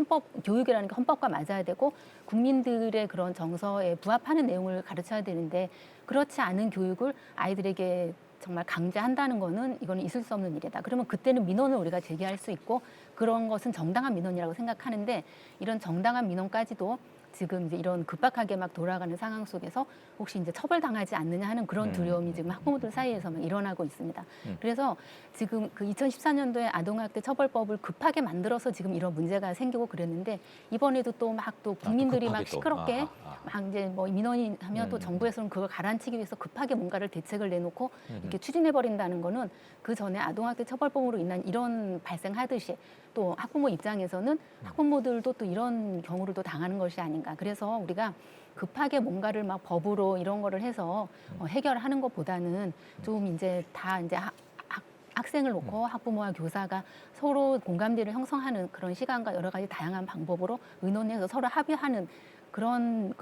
교육이라는 게 헌법과 맞아야 되고 국민들의 그런 정서에 부합하는 내용을 가르쳐야 되는데 그렇지 않은 교육을 아이들에게 정말 강제한다는 거는 이거는 있을 수 없는 일이다. 그러면 그때는 민원을 우리가 제기할 수 있고 그런 것은 정당한 민원이라고 생각하는데 이런 정당한 민원까지도 지금 이제 이런 급박하게 막 돌아가는 상황 속에서 혹시 이제 처벌당하지 않느냐 하는 그런 두려움이 지금 학부모들 사이에서 막 일어나고 있습니다. 그래서 지금 그 2014년도에 아동학대 처벌법을 급하게 만들어서 지금 이런 문제가 생기고 그랬는데 이번에도 또 막 또 국민들이 급하게 막 또. 시끄럽게 아하. 막 이제 뭐 민원이 하면 또 정부에서는 그걸 가라앉히기 위해서 급하게 뭔가를 대책을 내놓고 이렇게 추진해 버린다는 거는 그 전에 아동학대 처벌법으로 인한 이런 발생하듯이 또 학부모 입장에서는 학부모들도 또 이런 경우를 또 당하는 것이 아닌가. 그래서 우리가 급하게 뭔가를 막 법으로 이런 거를 해서 해결하는 것보다는 좀 이제 다 이제 학생을 놓고 학부모와 교사가 서로 공감대를 형성하는 그런 시간과 여러 가지 다양한 방법으로 의논해서 서로 합의하는 그런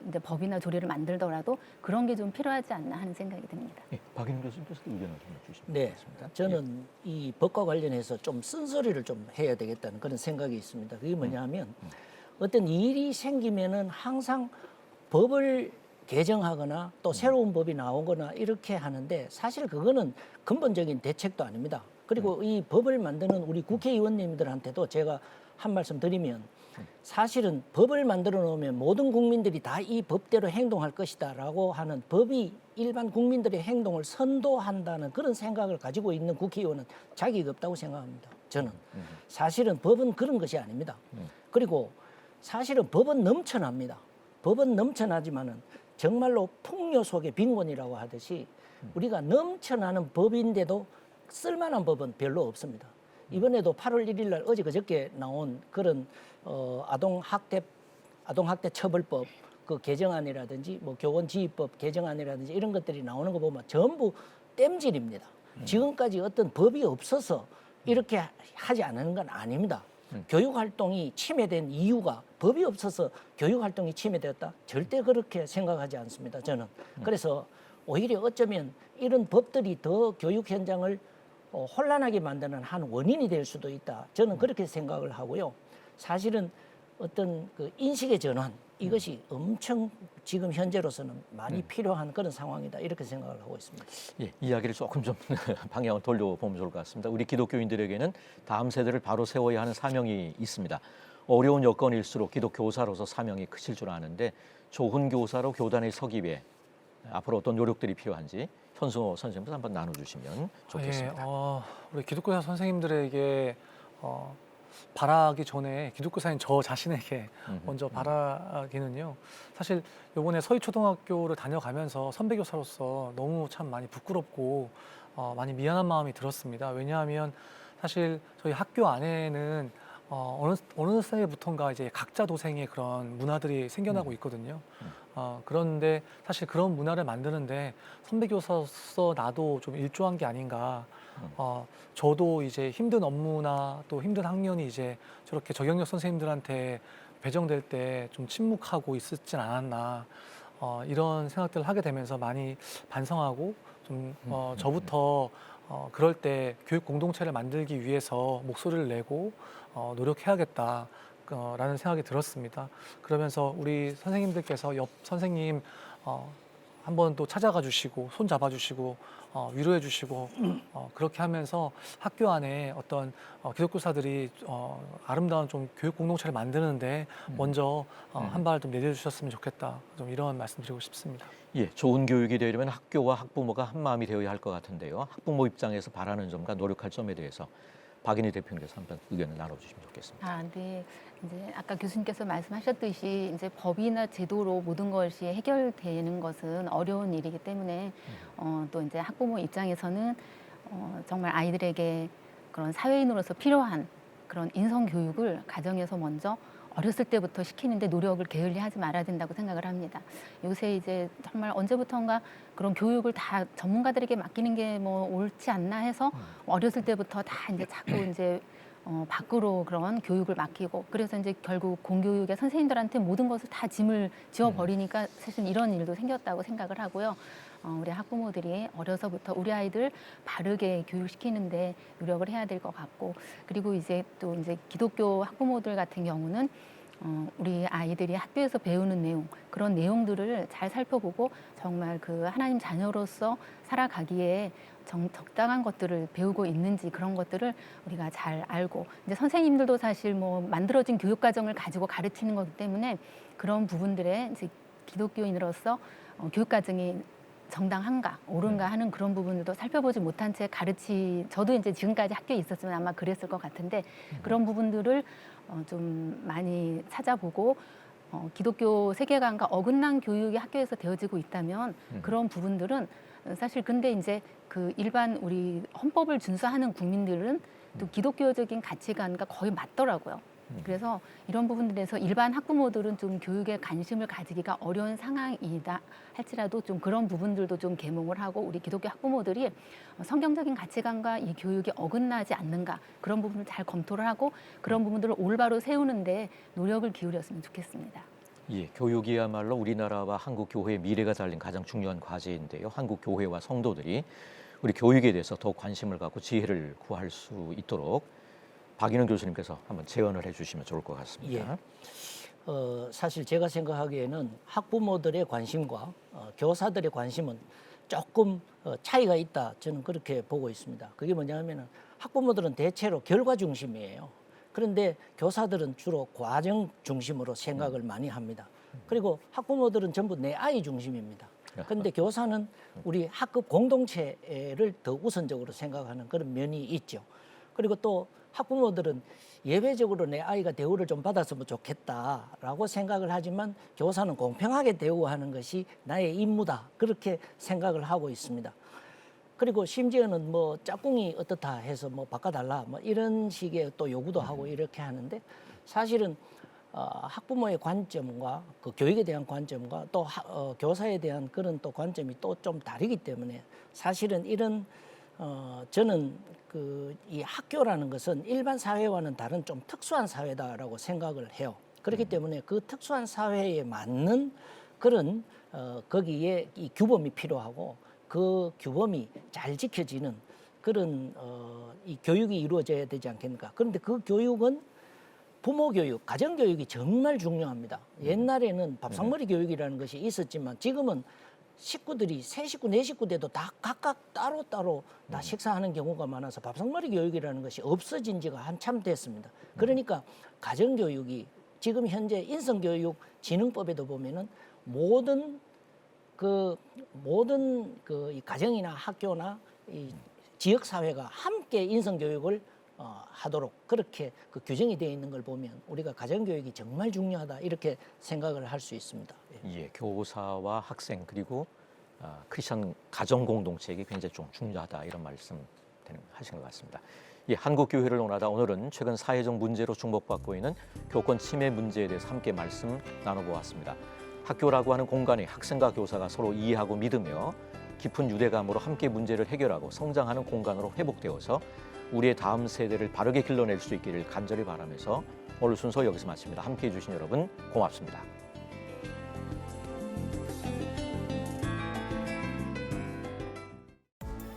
이제 법이나 조례를 만들더라도 그런 게 좀 필요하지 않나 하는 생각이 듭니다. 예, 박인우 교수님께서 의견을 좀 주시면 네, 되겠습니다. 저는 이 법과 관련해서 좀 쓴소리를 좀 해야 되겠다는 그런 생각이 있습니다. 그게 뭐냐면 어떤 일이 생기면은 항상 법을 개정하거나 또 새로운 법이 나오거나 이렇게 하는데 사실 그거는 근본적인 대책도 아닙니다. 그리고 이 법을 만드는 우리 국회의원님들한테도 제가 한 말씀 드리면 사실은 법을 만들어 놓으면 모든 국민들이 다 이 법대로 행동할 것이다라고 하는 법이 일반 국민들의 행동을 선도한다는 그런 생각을 가지고 있는 국회의원은 자격이 없다고 생각합니다. 저는 사실은 법은 그런 것이 아닙니다. 그리고 사실은 법은 넘쳐납니다. 법은 넘쳐나지만은 정말로 풍요 속의 빈곤이라고 하듯이 우리가 넘쳐나는 법인데도 쓸만한 법은 별로 없습니다. 이번에도 8월 1일 날 어제 그저께 나온 그런 아동학대 처벌법 그 개정안이라든지 뭐 교원지휘법 개정안이라든지 이런 것들이 나오는 거 보면 전부 땜질입니다. 지금까지 어떤 법이 없어서 이렇게 하지 않는 건 아닙니다. 교육활동이 침해된 이유가 법이 없어서 교육활동이 침해되었다? 절대 그렇게 생각하지 않습니다. 저는. 그래서 오히려 어쩌면 이런 법들이 더 교육 현장을 혼란하게 만드는 한 원인이 될 수도 있다. 저는 그렇게 생각을 하고요. 사실은 어떤 그 인식의 전환 이것이 엄청 지금 현재로서는 많이 필요한 그런 상황이다. 이렇게 생각을 하고 있습니다. 예, 이야기를 조금 좀 방향을 돌려보면 좋을 것 같습니다. 우리 기독교인들에게는 다음 세대를 바로 세워야 하는 사명이 있습니다. 어려운 여건일수록 기독교사로서 사명이 크실 줄 아는데 좋은 교사로 교단에 서기 위해 앞으로 어떤 노력들이 필요한지 현승호 선생님께서 한번 나눠주시면 좋겠습니다. 우리 기독교사 선생님들에게 바라기 전에 기독교사인 저 자신에게 먼저 바라기는요. 사실 이번에 서희초등학교를 다녀가면서 선배교사로서 너무 참 많이 부끄럽고 많이 미안한 마음이 들었습니다. 왜냐하면 사실 저희 학교 안에는 어느 세부터인가 이제 각자 도생의 그런 문화들이 생겨나고 있거든요. 그런데 사실 그런 문화를 만드는데 선배교사로서 나도 좀 일조한 게 아닌가. 저도 이제 힘든 업무나 또 힘든 학년이 이제 저렇게 저경력 선생님들한테 배정될 때 좀 침묵하고 있었진 않았나. 이런 생각들을 하게 되면서 많이 반성하고 좀 저부터 그럴 때 교육 공동체를 만들기 위해서 목소리를 내고 노력해야겠다. 라는 생각이 들었습니다. 그러면서 우리 선생님들께서 옆 선생님 한번 또 찾아가 주시고 손 잡아 주시고 위로해 주시고 그렇게 하면서 학교 안에 어떤 기독교사들이 아름다운 좀 교육 공동체를 만드는데 먼저 한 발 좀 내려주셨으면 좋겠다. 좀 이런 말씀 드리고 싶습니다. 예, 좋은 교육이 되려면 학교와 학부모가 한 마음이 되어야 할 것 같은데요. 학부모 입장에서 바라는 점과 노력할 점에 대해서 박인희 대표님께서 한번 의견을 나눠주시면 좋겠습니다. 네. 이제 아까 교수님께서 말씀하셨듯이 이제 법이나 제도로 모든 것이 해결되는 것은 어려운 일이기 때문에 또 이제 학부모 입장에서는 정말 아이들에게 그런 사회인으로서 필요한 그런 인성 교육을 가정에서 먼저 어렸을 때부터 시키는데 노력을 게을리하지 말아야 된다고 생각을 합니다. 요새 이제 정말 언제부턴가 그런 교육을 다 전문가들에게 맡기는 게 뭐 옳지 않나 해서 어렸을 때부터 다 이제 자꾸 이제 밖으로 그런 교육을 맡기고 그래서 이제 결국 공교육의 선생님들한테 모든 것을 다 짐을 지워버리니까 사실 이런 일도 생겼다고 생각을 하고요. 우리 학부모들이 어려서부터 우리 아이들 바르게 교육시키는데 노력을 해야 될 것 같고 그리고 이제 또 이제 기독교 학부모들 같은 경우는 우리 아이들이 학교에서 배우는 내용, 그런 내용들을 잘 살펴보고 정말 그 하나님 자녀로서 살아가기에 적당한 것들을 배우고 있는지 그런 것들을 우리가 잘 알고, 이제 선생님들도 사실 뭐 만들어진 교육 과정을 가지고 가르치는 거기 때문에 그런 부분들에 이제 기독교인으로서 교육 과정이 정당한가 옳은가 하는 그런 부분들도 살펴보지 못한 채 저도 이제 지금까지 학교에 있었으면 아마 그랬을 것 같은데, 그런 부분들을 좀 많이 찾아보고 기독교 세계관과 어긋난 교육이 학교에서 되어지고 있다면 그런 부분들은 사실, 근데 이제 그 일반 우리 헌법을 준수하는 국민들은 또 기독교적인 가치관과 거의 맞더라고요. 그래서 이런 부분들에서 일반 학부모들은 좀 교육에 관심을 가지기가 어려운 상황이다 할지라도 좀 그런 부분들도 좀 계몽을 하고, 우리 기독교 학부모들이 성경적인 가치관과 이 교육이 어긋나지 않는가 그런 부분을 잘 검토를 하고 그런 부분들을 올바로 세우는데 노력을 기울였으면 좋겠습니다. 예, 교육이야말로 우리나라와 한국 교회의 미래가 달린 가장 중요한 과제인데요. 한국 교회와 성도들이 우리 교육에 대해서 더욱 관심을 갖고 지혜를 구할 수 있도록 박인원 교수님께서 한번 제언을 해주시면 좋을 것 같습니다. 예. 사실 제가 생각하기에는 학부모들의 관심과 교사들의 관심은 조금 차이가 있다, 저는 그렇게 보고 있습니다. 그게 뭐냐면은 학부모들은 대체로 결과 중심이에요. 그런데 교사들은 주로 과정 중심으로 생각을 많이 합니다. 그리고 학부모들은 전부 내 아이 중심입니다. 그런데 교사는 우리 학급 공동체를 더 우선적으로 생각하는 그런 면이 있죠. 그리고 또 학부모들은 예외적으로 내 아이가 대우를 좀 받았으면 좋겠다라고 생각을 하지만 교사는 공평하게 대우하는 것이 나의 임무다, 그렇게 생각을 하고 있습니다. 그리고 심지어는 뭐 짝꿍이 어떻다 해서 뭐 바꿔달라 뭐 이런 식의 또 요구도 하고 이렇게 하는데, 사실은 학부모의 관점과 그 교육에 대한 관점과 또 교사에 대한 그런 또 관점이 또 좀 다르기 때문에 사실은 이런 저는 이 학교라는 것은 일반 사회와는 다른 좀 특수한 사회다라고 생각을 해요. 그렇기 때문에 그 특수한 사회에 맞는 그런 거기에 이 규범이 필요하고, 그 규범이 잘 지켜지는 그런 이 교육이 이루어져야 되지 않겠는가. 그런데 그 교육은 부모 교육, 가정 교육이 정말 중요합니다. 옛날에는 밥상머리 교육이라는 것이 있었지만 지금은 식구들이 세 식구, 네 식구 돼도 다 각각 따로따로 다 식사하는 경우가 많아서 밥상머리 교육이라는 것이 없어진 지가 한참 됐습니다. 그러니까 가정교육이 지금 현재 인성교육 진흥법에도 보면은 모든 이 가정이나 학교나 이 지역사회가 함께 인성교육을 하도록 그렇게 그 규정이 되어 있는 걸 보면 우리가 가정교육이 정말 중요하다, 이렇게 생각을 할 수 있습니다. 예, 교사와 학생 그리고 크리스천 가정 공동체에게 굉장히 좀 중요하다, 이런 말씀 하신 것 같습니다. 예, 한국 교회를 논하다 오늘은 최근 사회적 문제로 주목받고 있는 교권 침해 문제에 대해서 함께 말씀 나눠보았습니다. 학교라고 하는 공간에 학생과 교사가 서로 이해하고 믿으며 깊은 유대감으로 함께 문제를 해결하고 성장하는 공간으로 회복되어서 우리의 다음 세대를 바르게 길러낼 수 있기를 간절히 바라면서 오늘 순서 여기서 마칩니다. 함께해 주신 여러분 고맙습니다.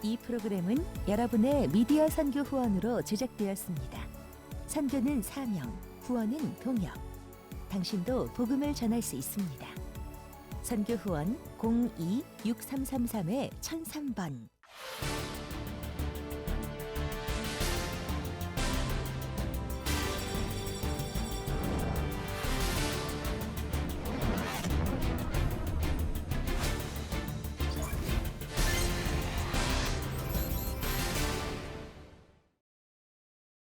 이 프로그램은 여러분의 미디어 선교 후원으로 제작되었습니다. 선교는 사명, 후원은 동역. 당신도 복음을 전할 수 있습니다. 선교 후원 02-6333-1003번.